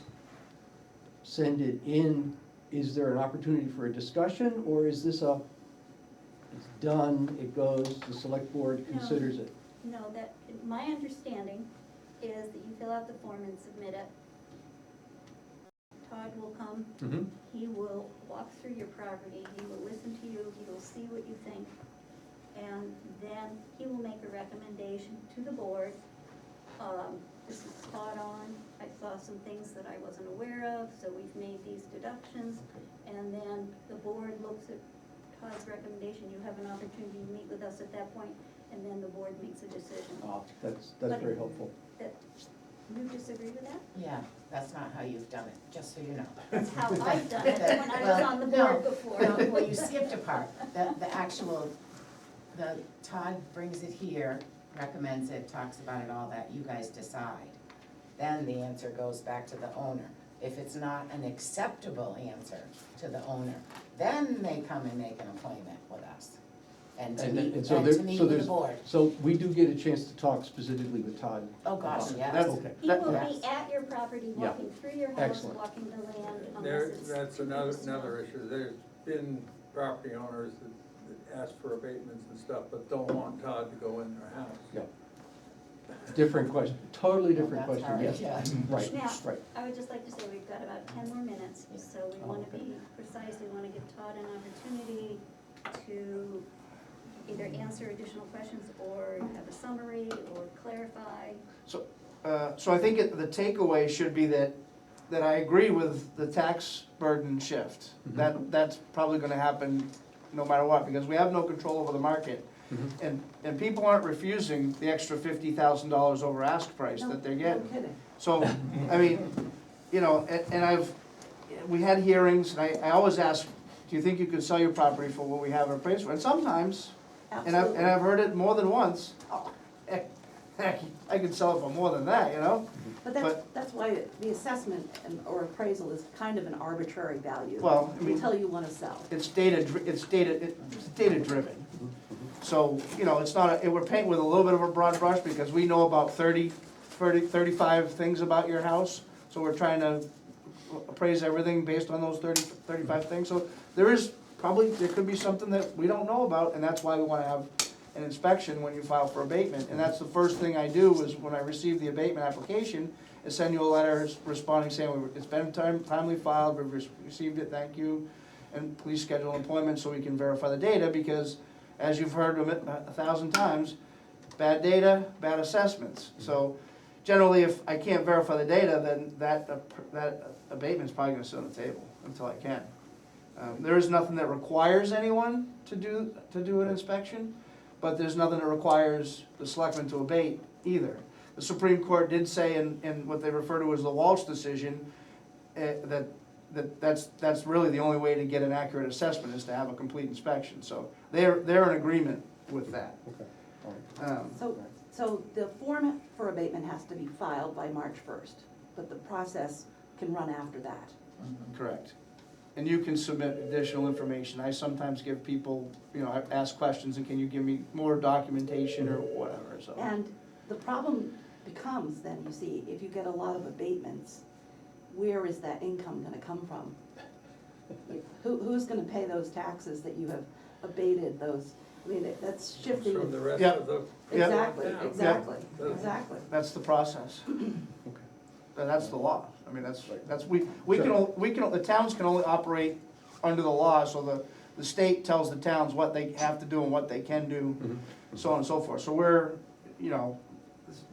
send it in. Is there an opportunity for a discussion, or is this it's done, it goes, the select board No. considers it? No, my understanding is that you fill out the form and submit it. Todd will come, Mm-hmm. he will walk through your property, he will listen to you, he will see what you think, and then he will make a recommendation to the board. This is spot on, I saw some things that I wasn't aware of, so we've made these deductions, and then the board looks at Todd's recommendation, you have an opportunity to meet with us at that point, and then the board makes a decision. That's But- very helpful. You disagree with that? Yeah, that's not how you've done it, just so you know. That's how I've done it when I was on the board before. No, well, you skipped a part, the actual, Todd brings it here, recommends it, talks about it, all that, you guys decide. Then the answer goes back to the owner. If it's not an acceptable answer to the owner, then they come and make an appointment with us. And to meet, and so to meet with the there's- board. So we do get a chance to talk specifically with Todd. Oh, gosh, about it. yes. That's- Okay. He will Yes. be at your property, Yeah. walking through your house, Excellent. walking the land, unless There, it's. that's too another, close to another him. issue, there's been property owners that ask for abatements and stuff, but don't want Todd to go in their house. Yeah. Different question, totally different That's question, hard, yes. yeah. Right, Now, right. I would just like to say, we've got about 10 more minutes, so we wanna okay. be precise, we wanna give Todd an opportunity to either answer additional questions, or have a summary, or clarify. So I think the takeaway should be that I agree with the tax burden shift. Mhm. That's probably gonna happen no matter what, because we have no control over the market. Mhm. And people aren't refusing the extra $50,000 over ask price that they're getting. No kidding. So, I mean, you know, and we had hearings, and I always ask, do you think you could sell your property for what we have it appraised for? And sometimes, and Absolutely. I've heard it more than once, oh, heck, I could sell it for more than that, you know? But but- that's why the assessment or appraisal is kind of an arbitrary value. Well, I mean- Until you wanna sell. It's data driven. So, you know, it's not, we're painting with a little bit of a broad brush because we know about 35 things about your house. So we're trying to appraise everything based on those 35 things. So there could be something that we don't know about, and that's why we wanna have an inspection when you file for abatement. And that's the first thing I do is when I receive the abatement application, is send you a letter responding saying, it's been timely filed, we've received it, thank you. And please schedule an appointment so we can verify the data, because as you've heard 1,000 times, bad data, bad assessments. So generally, if I can't verify the data, then that abatement's probably gonna sit on the table until I can. There is nothing that requires anyone to do an inspection, but there's nothing that requires the selectmen to abate either. The Supreme Court did say in what they refer to as the Walsh decision, that's really the only way to get an accurate assessment is to have a complete inspection. So they're in agreement with that. Okay, all right. So the form for abatement has to be filed by March 1st, but the process can run after that. Correct. And you can submit additional information. I sometimes give people, you know, I ask questions, and can you give me more documentation or whatever, so. And the problem becomes then, you see, if you get a lot of abatements, where is that income gonna come from? Who's gonna pay those taxes that you have abated those, I mean, that's shifting. From the rest Yeah. of the. Yeah. Exactly. Yeah. Exactly. That's the process. Okay. And that's the law. I mean, we Sure. can, the towns can only operate under the law, so the state tells the towns what they have to do and what they can do, so on and so forth. So we're, you know,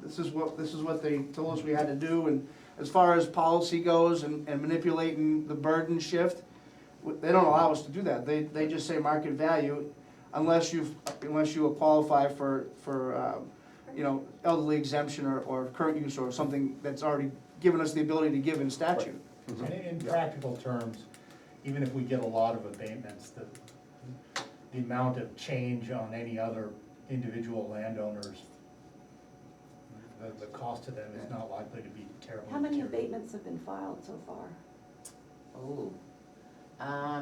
this is what they told us we had to do, and as far as policy goes and manipulating the burden shift, they don't allow us to do that. They just say market value, unless you qualify for, you know, elderly exemption or current use or something that's already given us the ability to give in statute. And in practical terms, even if we get a lot of abatements, the amount of change on any other individual landowners, the cost to them is not likely to be terribly How many material. abatements have been filed so far? Oh.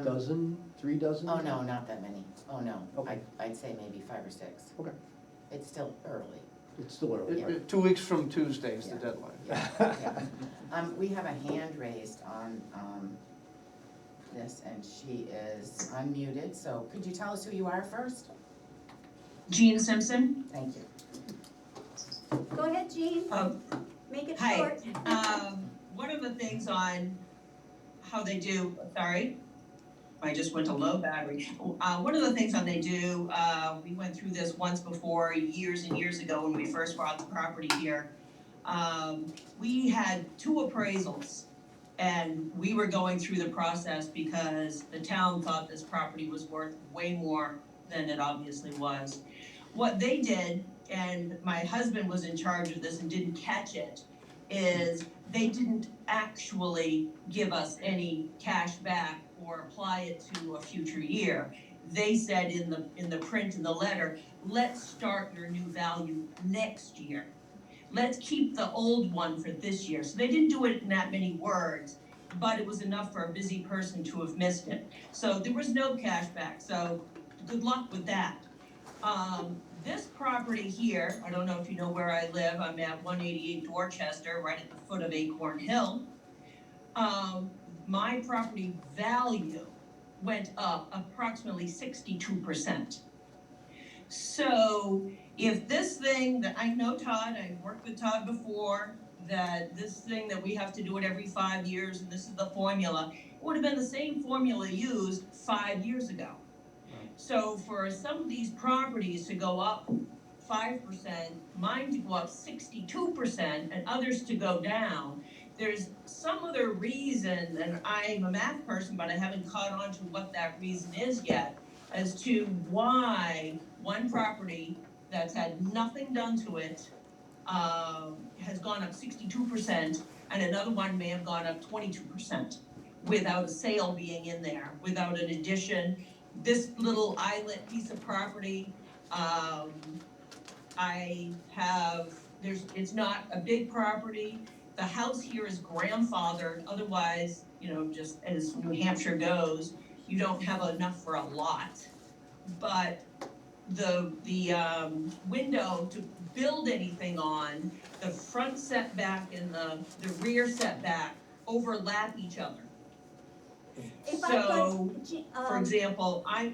Dozen, 3 dozen? Oh, no, not that many. Oh, no. Okay. I'd say maybe 5 or 6. Okay, It's still early. it's still early, right? 2 weeks from Tuesday is the Yeah. deadline. Yeah. We have a hand raised on, this, and she is unmuted, so could you tell us who you are first? Jean Simpson. Thank you. Go ahead, Jean, make it Hi. short. One of the things on how they do, sorry, I just went to low battery. One of the things on they do, we went through this once before, years and years ago when we first bought the property here. We had 2 appraisals, and we were going through the process because the town thought this property was worth way more than it obviously was. What they did, and my husband was in charge of this and didn't catch it, is they didn't actually give us any cash back or apply it to a future year. They said in the print in the letter, let's start your new value next year. Let's keep the old one for this year. So they didn't do it in that many words, but it was enough for a busy person to have missed it. So there was no cash back, so good luck with that. This property here, I don't know if you know where I live, I'm at 188 Dorchester, right at the foot of Acorn Hill. My property value went up approximately 62%. So if this thing that I know Todd, I've worked with Todd before, that this thing that we have to do it every 5 years and this is the formula, it would have been the same formula used 5 years ago. So for some of these properties to go up 5%, mine to go up 62%, and others to go down, there's some other reason, and I'm a math person, but I haven't caught on to what that reason is yet, as to why one property that's had nothing done to it has gone up 62%, and another one may have gone up 22% without a sale being in there, without an addition. This little islet piece of property, it's not a big property. The house here is grandfathered, otherwise, just as New Hampshire goes, you don't have enough for a lot. But the window to build anything on, the front setback and the rear setback overlap each other. If I So, could, for example, I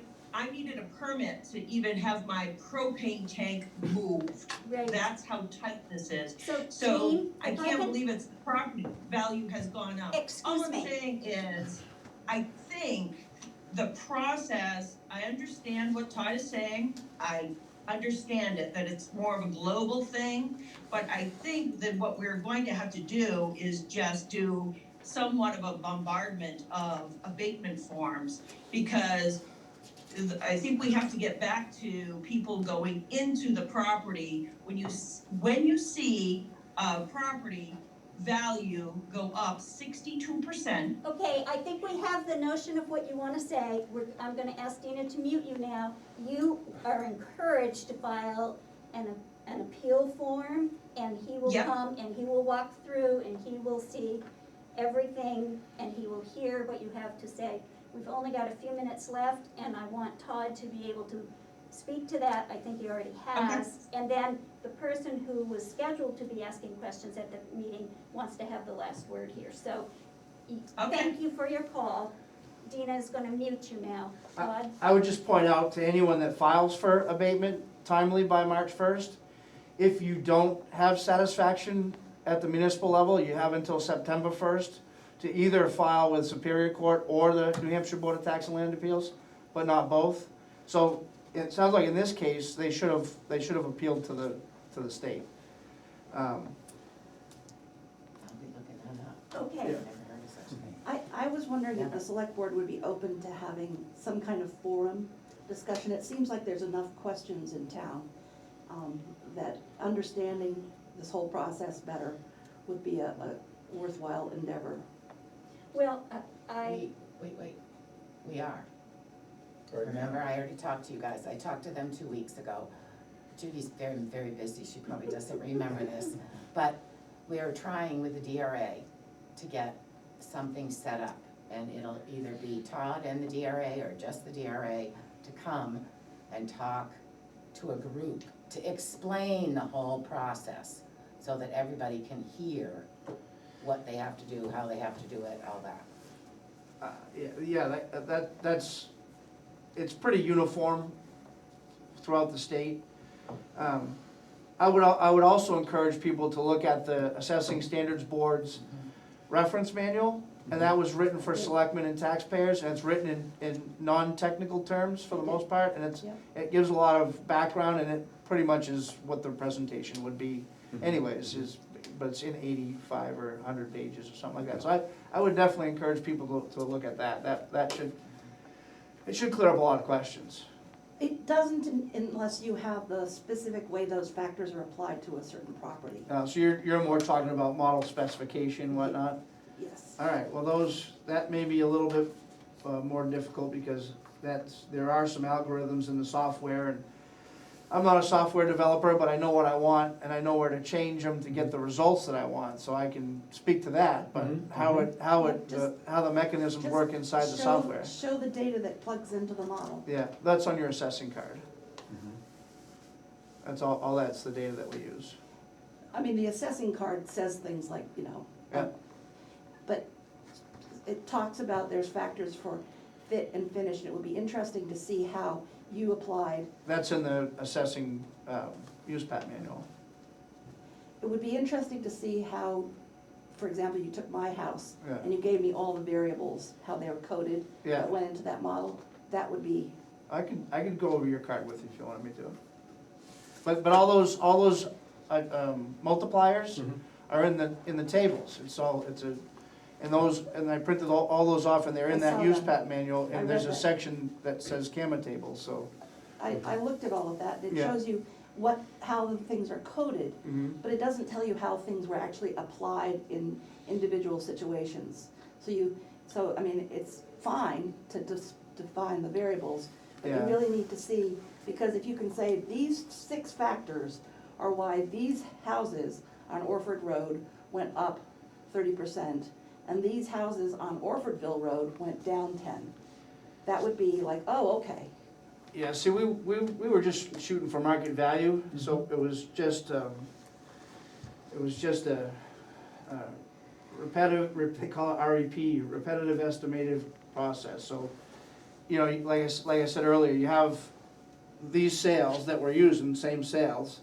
needed a permit to even have my propane tank moved. right, That's how tight this is. so So Jean, I if I can't could, believe the property value has gone up. All excuse I'm me, saying is, I think the process, I understand what Todd is saying, I understand it, that it's more of a global thing, but I think that what we're going to have to do is just do somewhat of a bombardment of abatement forms, because I think we have to get back to people going into the property, when you see a property value go up 62%. okay, I think we have the notion of what you wanna say, I'm gonna ask Dina to mute you now. You are encouraged to file an appeal form, and he will Yep. come, and he will walk through, and he will see everything, and he will hear what you have to say. We've only got a few minutes left, and I want Todd to be able to speak to that, I think he already has. And then the person who was scheduled to be asking questions at the meeting wants to have the last word here, so thank you for your call. Dina is gonna mute you now. Todd? I would just point out to anyone that files for abatement timely by March 1st, if you don't have satisfaction at the municipal level, you have until September 1st to either file with Superior Court or the New Hampshire Board of Tax and Land Appeals, but not both. So it sounds like in this case, they should have appealed to the state. I'll be looking that up. Okay, I've never heard of such a thing. I was wondering if the select board would be open to having some kind of forum discussion. It seems like there's enough questions in town, that understanding this whole process better would be a worthwhile endeavor. well, Wait, we are. Right. Remember, I already talked to you guys, I talked to them 2 weeks ago. Judy's very, very busy, she probably doesn't remember this, but we are trying with the DRA to get something set up. And it'll either be Todd and the DRA, or just the DRA, to come and talk to a group, to explain the whole process, so that everybody can hear what they have to do, how they have to do it, all that. That's, it's pretty uniform throughout the state. I would also encourage people to look at the Assessing Standards Board's reference manual, and that was written for selectmen and taxpayers, and it's written in non-technical terms for the most part, and Yeah. it gives a lot of background, and it pretty much is what the presentation would be anyways, but it's in 85 or 100 pages or something like that. So I would definitely encourage people to look at that. It should clear up a lot of questions. It doesn't unless you have the specific way those factors are applied to a certain property. So you're more talking about model specification and whatnot? Yes. All right, well, that may be a little bit more difficult, because there are some algorithms in the software, and I'm not a software developer, but I know what I want, and I know where to change them to get the results that I want, so I can speak to that, but Mhm, how the mechanisms Just work inside the show- software. Show the data that plugs into the model. Yeah, that's on your assessing card. Mhm. That's all that's the data that we use. I mean, the assessing card says things like, you know. Yeah. But it talks about there's factors for fit and finish, and it would be interesting to see how you applied. That's in the assessing, use pat manual. It would be interesting to see how, for example, you took my house Yeah. and you gave me all the variables, how they were coded, Yeah. that went into that model. That would be, I could go over your card with you if you wanted me to. But all those multipliers Mhm. are in the tables. And I printed all those off, and they're in I that saw use that. pat manual, I and read there's a that. section that says gamma tables, so. I looked at all of that, and it Yeah. shows you how the things are coded, but it doesn't tell you how things were actually applied in individual situations. So I mean, it's fine to just define the variables, but you Yeah. really need to see, because if you can say, these 6 factors are why these houses on Orford Road went up 30%, and these houses on Orfordville Road went down 10. That would be like, oh, okay. Yeah, see, we were just shooting for market value, so it was just a repetitive, they call it REP, repetitive estimated process, so, you know, like I said earlier, you have these sales that we're using, same sales,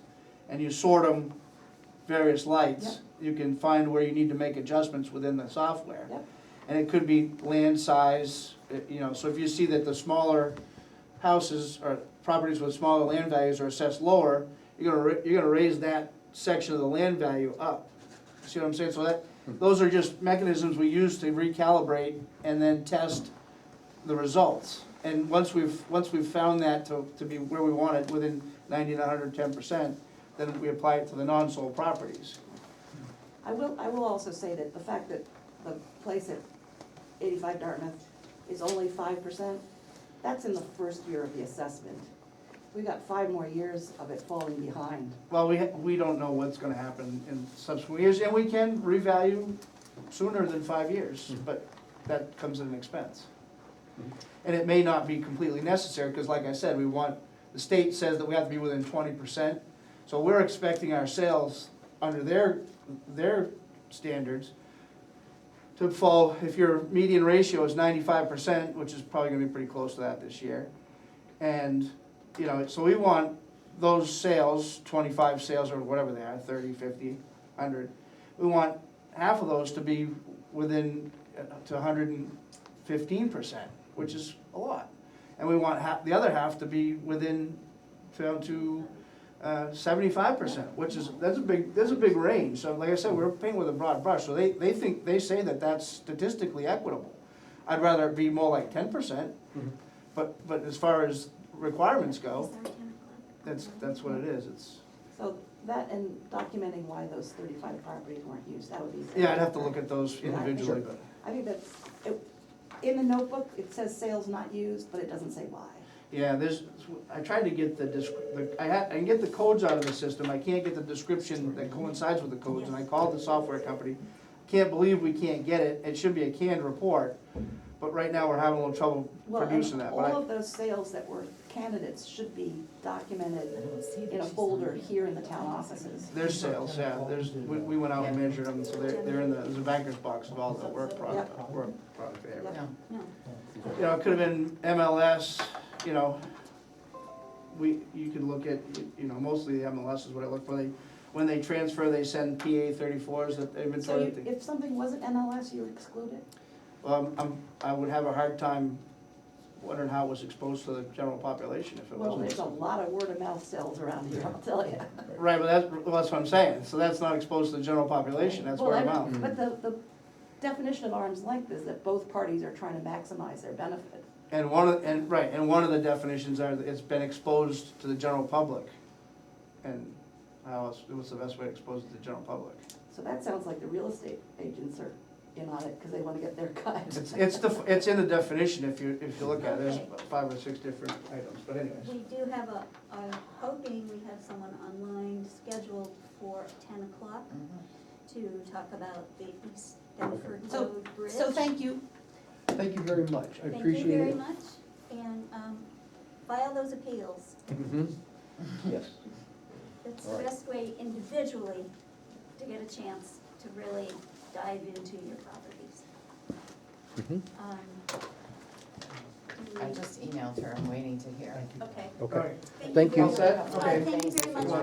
and you sort them various lights, you can find where you need to make adjustments within the software. Yep. And it could be land size, you know, so if you see that the smaller houses or properties with smaller land values are assessed lower, you're gonna raise that section of the land value up. See what I'm saying? So those are just mechanisms we use to recalibrate and then test the results. And once we've found that to be where we want it, within 90 to 110%, then we apply it to the non-sold properties. I will also say that the fact that the place at 85 Dartmouth is only 5%, that's in the first year of the assessment. We've got 5 more years of it falling behind. Well, we don't know what's gonna happen in subsequent years, and we can revalue sooner than 5 years, but that comes at an expense. And it may not be completely necessary, because like I said, the state says that we have to be within 20%. So we're expecting our sales under their standards to fall, if your median ratio is 95%, which is probably gonna be pretty close to that this year. And, you know, so we want those sales, 25 sales or whatever they are, 30, 50, 100, we want half of those to be within, to 115%, which is a lot. And we want the other half to be within, to 75%, which is, there's a big range. So like I said, we're painting with a broad brush, so they say that that's statistically equitable. I'd rather it be more like 10%, but as far as requirements go, that's what it is, it's. So that and documenting why those 35 properties weren't used, that would be. Yeah, I'd have to look at those Yeah, I think- individually, but. I think that's, in the notebook, it says sales not used, but it doesn't say why. Yeah, I tried to get I can get the codes out of the system, I can't get the description that coincides with the codes, and I called the software company. Can't believe we can't get it, it should be a canned report, but right now we're having a little trouble producing that. Well, and all of those sales that were candidates should be documented in a folder here in the town offices. There's sales, yeah, we went out and measured them, so they're in there's a banker's box of all the work product there. Yep. No, You know, it could have been MLS, you know, you could look at, you know, mostly the MLS is what I look for. When they transfer, they send PA 34s, that So inventory. if something wasn't MLS, you exclude it? I would have a hard time wondering how it was exposed to the general population if it Well, wasn't. there's a lot of word of mouth sales around here, I'll tell you. Right, but that's what I'm saying, so that's not exposed to the general population, that's word of mouth. But the definition of arm's length is that both parties are trying to maximize their benefit. And one of the definitions are that it's been exposed to the general public. And how else, what's the best way to expose it to the general public? So that sounds like the real estate agents are in on it, cause they wanna get their cut. It's in the definition if you look at it, there's Okay. 5 or 6 different items, but anyways. We do have I'm hoping we have someone online scheduled for 10 o'clock to talk about the East Bedford So- Road Bridge. So thank you. Thank you very much, I Thank you appreciate very it. much, and file those appeals. Mhm. Yes, It's All the right. best way individually to get a chance to really dive into your properties. Mhm. Do I we- just emailed her, I'm waiting to hear. Okay. okay, Alright. thank you. All set? Well, Okay. thank you very much